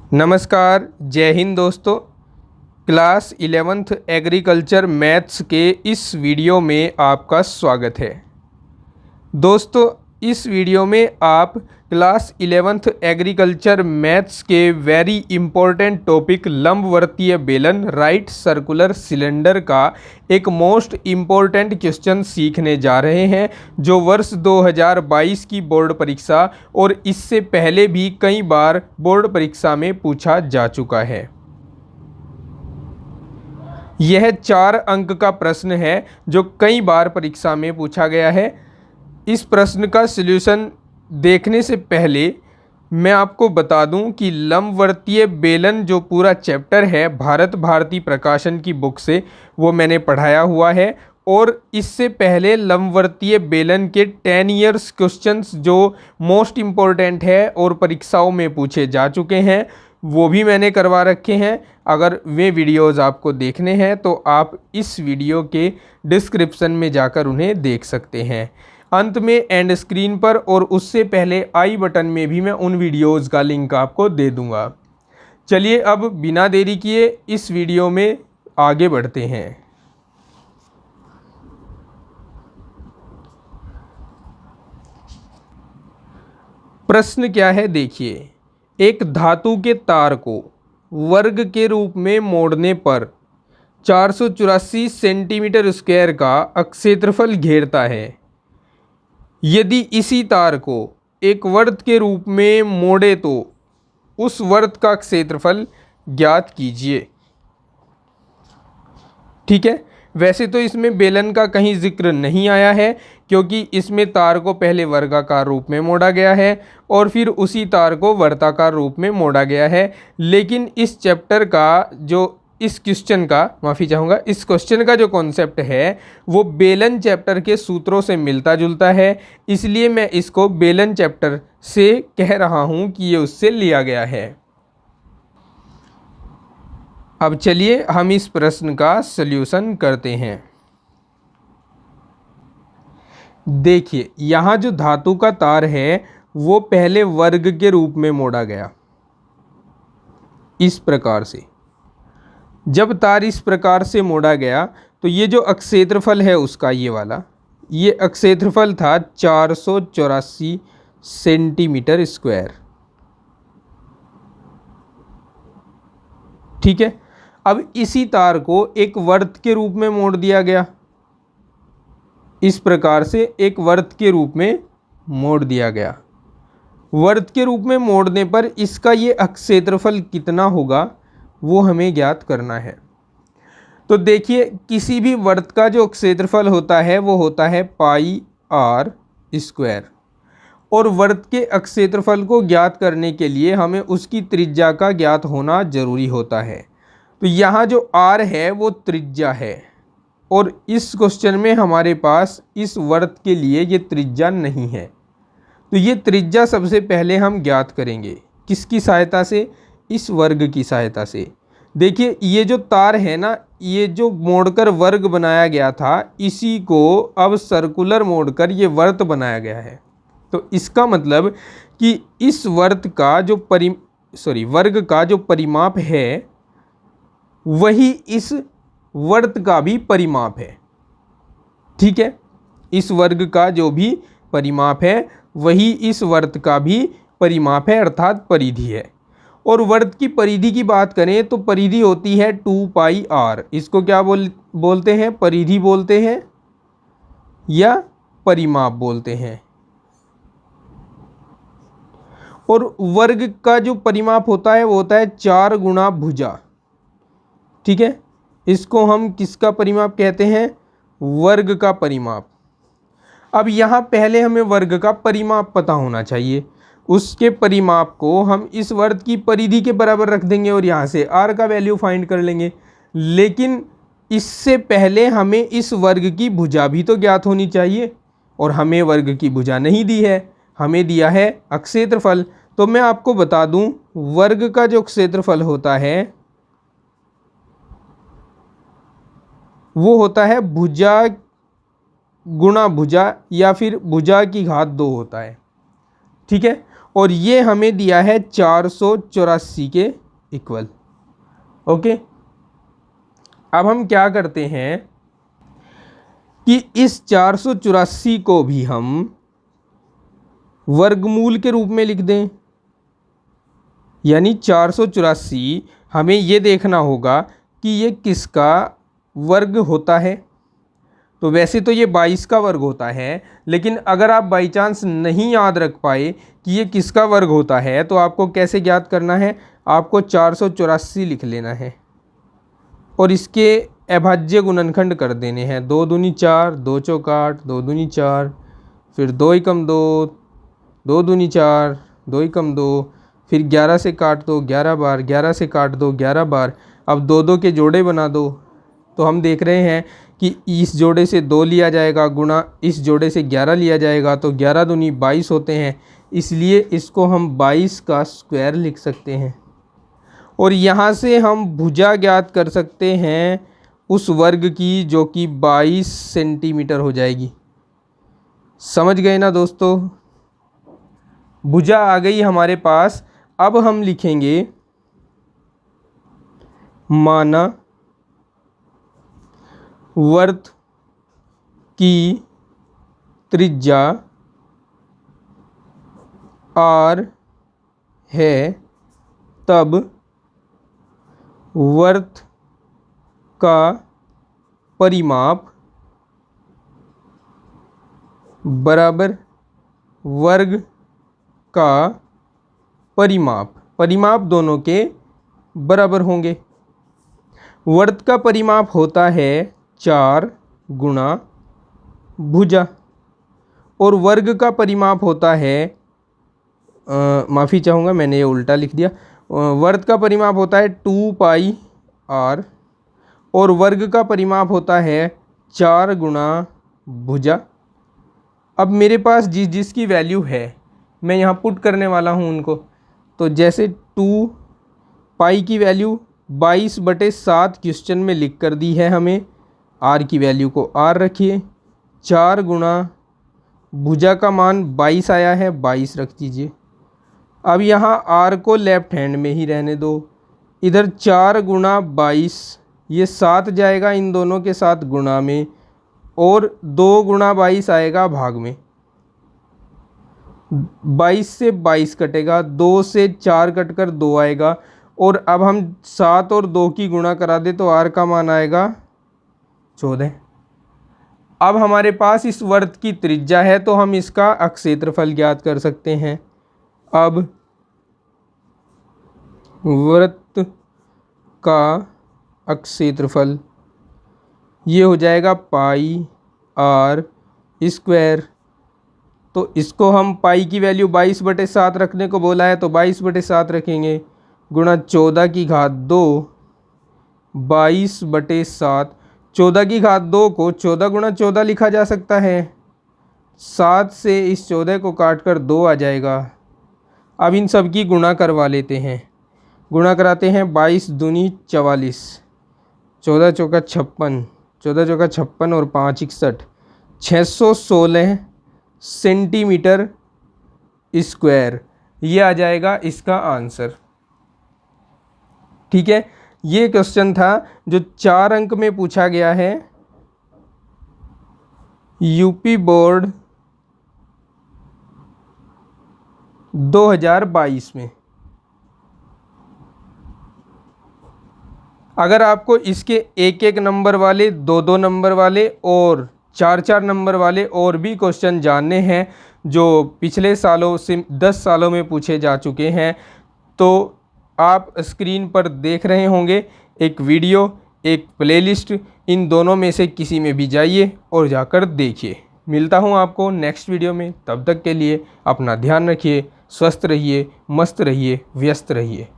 नमस्कार, जय हिंद दोस्तों। क्लास 11th एग्रीकल्चर मैथ्स के इस वीडियो में आपका स्वागत है। दोस्तों, इस वीडियो में आप क्लास 11th एग्रीकल्चर मैथ्स के वेरी इम्पोर्टेंट टॉपिक लंबवर्तीय बेलन राइट सर्कुलर सिलेंडर का एक मोस्ट इम्पोर्टेंट क्वेश्चन सीखने जा रहे हैं, जो वर्ष 2022 की बोर्ड परीक्षा और इससे पहले भी कई बार बोर्ड परीक्षा में पूछा जा चुका है। यह 4 अंक का प्रश्न है जो कई बार परीक्षा में पूछा गया है। इस प्रश्न का सलूशन देखने से पहले मैं आपको बता दूं कि लंबवर्तीय बेलन जो पूरा चैप्टर है भारत भारती प्रकाशन की बुक से, वो मैंने पढ़ाया हुआ है और इससे पहले लंबवर्तीय बेलन के 10 ईयर्स क्वेश्चंस जो मोस्ट इम्पोर्टेंट है और परीक्षाओं में पूछे जा चुके हैं, वो भी मैंने करवा रखे हैं। अगर वे वीडियोज़ आपको देखने हैं तो आप इस वीडियो के डिस्क्रिप्शन में जाकर उन्हें देख सकते हैं। अंत में एंड स्क्रीन पर और उससे पहले आई बटन में भी मैं उन वीडियोज़ का लिंक आपको दे दूंगा। चलिए अब बिना देरी किए इस वीडियो में आगे बढ़ते हैं। प्रश्न क्या है देखिए, एक धातु के तार को वर्ग के रूप में मोड़ने पर 484 सेंटीमीटर स्क्वायर का क्षेत्रफल घेरता है। यदि इसी तार को एक वृत्त के रूप में मोड़े तो उस वृत्त का क्षेत्रफल ज्ञात कीजिए। ठीक है, वैसे तो इसमें बेलन का कहीं जिक्र नहीं आया है क्योंकि इसमें तार को पहले वर्गाकार रूप में मोड़ा गया है और फिर उसी तार को वर्ताकार रूप में मोड़ा गया है। लेकिन इस चैप्टर का जो इस क्वेश्चन का जो कॉन्सेप्ट है वो बेलन चैप्टर के सूत्रों से मिलता जुलता है, इसलिए मैं इसको बेलन चैप्टर से कह रहा हूँ कि ये उससे लिया गया है। अब चलिए हम इस प्रश्न का सल्यूशन करते हैं। देखिए, यहाँ जो धातु का तार है वो पहले वर्ग के रूप में मोड़ा गया इस प्रकार से। जब तार इस प्रकार से मोड़ा गया तो ये जो क्षेत्रफल है उसका ये वाला, ये क्षेत्रफल था 484 सेंटीमीटर स्क्वायर। ठीक है, अब इसी तार को एक वृत्त के रूप में मोड़ दिया गया, इस प्रकार से एक वृत्त के रूप में मोड़ दिया गया। वृत्त के रूप में मोड़ने पर इसका ये क्षेत्रफल कितना होगा वो हमें ज्ञात करना है। तो देखिए, किसी भी वृत्त का जो क्षेत्रफल होता है वो होता है पाई आर स्क्वायर, और वृत्त के क्षेत्रफल को ज्ञात करने के लिए हमें उसकी त्रिज्या का ज्ञात होना जरूरी होता है। तो यहाँ जो आर है वो त्रिज्या है और इस क्वेश्चन में हमारे पास इस वृत्त के लिए ये त्रिज्या नहीं है। तो ये त्रिज्या सबसे पहले हम ज्ञात करेंगे किसकी सहायता से, इस वर्ग की सहायता से। देखिए, ये जो तार है ना, ये जो मोड़कर वर्ग बनाया गया था, इसी को अब सर्कुलर मोड़कर ये वृत्त बनाया गया है। तो इसका मतलब कि इस वर्ग का जो परिमाप है वही इस वृत्त का भी परिमाप है। ठीक है, इस वर्ग का जो भी परिमाप है वही इस वृत्त का भी परिमाप है, अर्थात परिधि है। और वृत्त की परिधि की बात करें तो परिधि होती है 2 पाई आर। इसको क्या बोलते हैं, परिधि बोलते हैं या परिमाप बोलते हैं। और वर्ग का जो परिमाप होता है वो होता है 4 गुणा भुजा। ठीक है, इसको हम किसका परिमाप कहते हैं, वर्ग का परिमाप। अब यहाँ पहले हमें वर्ग का परिमाप पता होना चाहिए, उसके परिमाप को हम इस वृत्त की परिधि के बराबर रख देंगे और यहाँ से r का वैल्यू फाइंड कर लेंगे। लेकिन इससे पहले हमें इस वर्ग की भुजा भी तो ज्ञात होनी चाहिए, और हमें वर्ग की भुजा नहीं दी है, हमें दिया है क्षेत्रफल। तो मैं आपको बता दूं, वर्ग का जो क्षेत्रफल होता है वो होता है भुजा गुणा भुजा या फिर भुजा की घात 2 होता है। ठीक है, और ये हमें दिया है 484 के इक्वल। ओके, अब हम क्या करते हैं कि इस 484 को भी हम वर्गमूल के रूप में लिख दें। यानी 484 हमें ये देखना होगा कि ये किसका वर्ग होता है। तो वैसे तो ये 22 का वर्ग होता है, लेकिन अगर आप बाई चांस नहीं याद रख पाए कि ये किसका वर्ग होता है तो आपको कैसे ज्ञात करना है, आपको 484 लिख लेना है और इसके अभाज्य गुणनखंड कर देने हैं। 2 दूनी 4, 2 चौक 8, 2 दूनी 4, फिर 2 एकम 2, 2 दूनी 4, 2 एकम 2, फिर 11 से काट दो 11 बार, 11 से काट दो 11 बार। अब 2 के जोड़े बना दो। तो हम देख रहे हैं कि इस जोड़े से 2 लिया जाएगा गुणा इस जोड़े से 11 लिया जाएगा, तो 11 दूनी 22 होते हैं। इसलिए इसको हम 22 का स्क्वायर लिख सकते हैं। और यहाँ से हम भुजा ज्ञात कर सकते हैं उस वर्ग की जो कि 22 सेंटीमीटर हो जाएगी। समझ गए ना दोस्तों? भुजा आ गई हमारे पास। अब हम लिखेंगे माना वर्त की त्रिज्या r है, तब वर्त का परिमाप बराबर वर्ग का परिमाप, परिमाप दोनों के बराबर होंगे। वर्त का परिमाप होता है 4 गुणा भुजा और वर्ग का परिमाप होता है माफ़ी चाहूँगा, मैंने ये उल्टा लिख दिया। वर्ग का परिमाप होता है 2 पाई r और वर्ग का परिमाप होता है 4 गुणा भुजा। अब मेरे पास जिसकी वैल्यू है मैं यहाँ पुट करने वाला हूँ उनको। तो जैसे 2 पाई की वैल्यू 22/7 क्वेश्चन में लिख कर दी है हमें, r की वैल्यू को r रखिए, 4 गुणा भुजा का मान 22 आया है, 22 रख दीजिए। अब यहाँ r को लेफ्ट हैंड में ही रहने दो। इधर 4 गुणा 22 ये 7 जाएगा इन दोनों के साथ गुणा में, और 2 गुणा 22 आएगा भाग में। 22 से 22 कटेगा, 2 से 4 कटकर 2 आएगा, और अब हम 7 और 2 की गुणा करा दे तो r का मान आएगा 14। अब हमारे पास इस वर्त की त्रिज्या है तो हम इसका अक्षेत्रफल ज्ञात कर सकते हैं। अब वृत्त का अक्षेत्रफल ये हो जाएगा पाई r स्क्वायर। तो इसको हम पाई की वैल्यू 22/7 रखने को बोला है तो 22/7 रखेंगे, गुणा 14 की घात 2 22/7। 14 की घात 2 को 14 गुणा 14 लिखा जा सकता है। 7 से इस 14 को काट कर 2 आ जाएगा। अब इन सब की गुणा करवा लेते हैं। गुणा कराते हैं, 22 दूनी 44, 14 चौका 56, 14 चौका 56 और 5 61, 616 सेंटीमीटर स्क्वायर। ये आ जाएगा इसका आंसर। ठीक है, ये क्वेश्चन था जो 4 अंक में पूछा गया है यूपी बोर्ड 2022 में। अगर आपको इसके 1-1 नंबर वाले, 2-2 नंबर वाले और 4-4 नंबर वाले और भी क्वेश्चन जानने हैं जो पिछले सालों से 10 सालों में पूछे जा चुके हैं, तो आप स्क्रीन पर देख रहे होंगे एक वीडियो, एक प्लेलिस्ट। इन दोनों में से किसी में भी जाइए और जाकर देखिए। मिलता हूँ आपको नेक्स्ट वीडियो में। तब तक के लिए अपना ध्यान रखिए, स्वस्थ रहिए, मस्त रहिए, व्यस्त रहिए।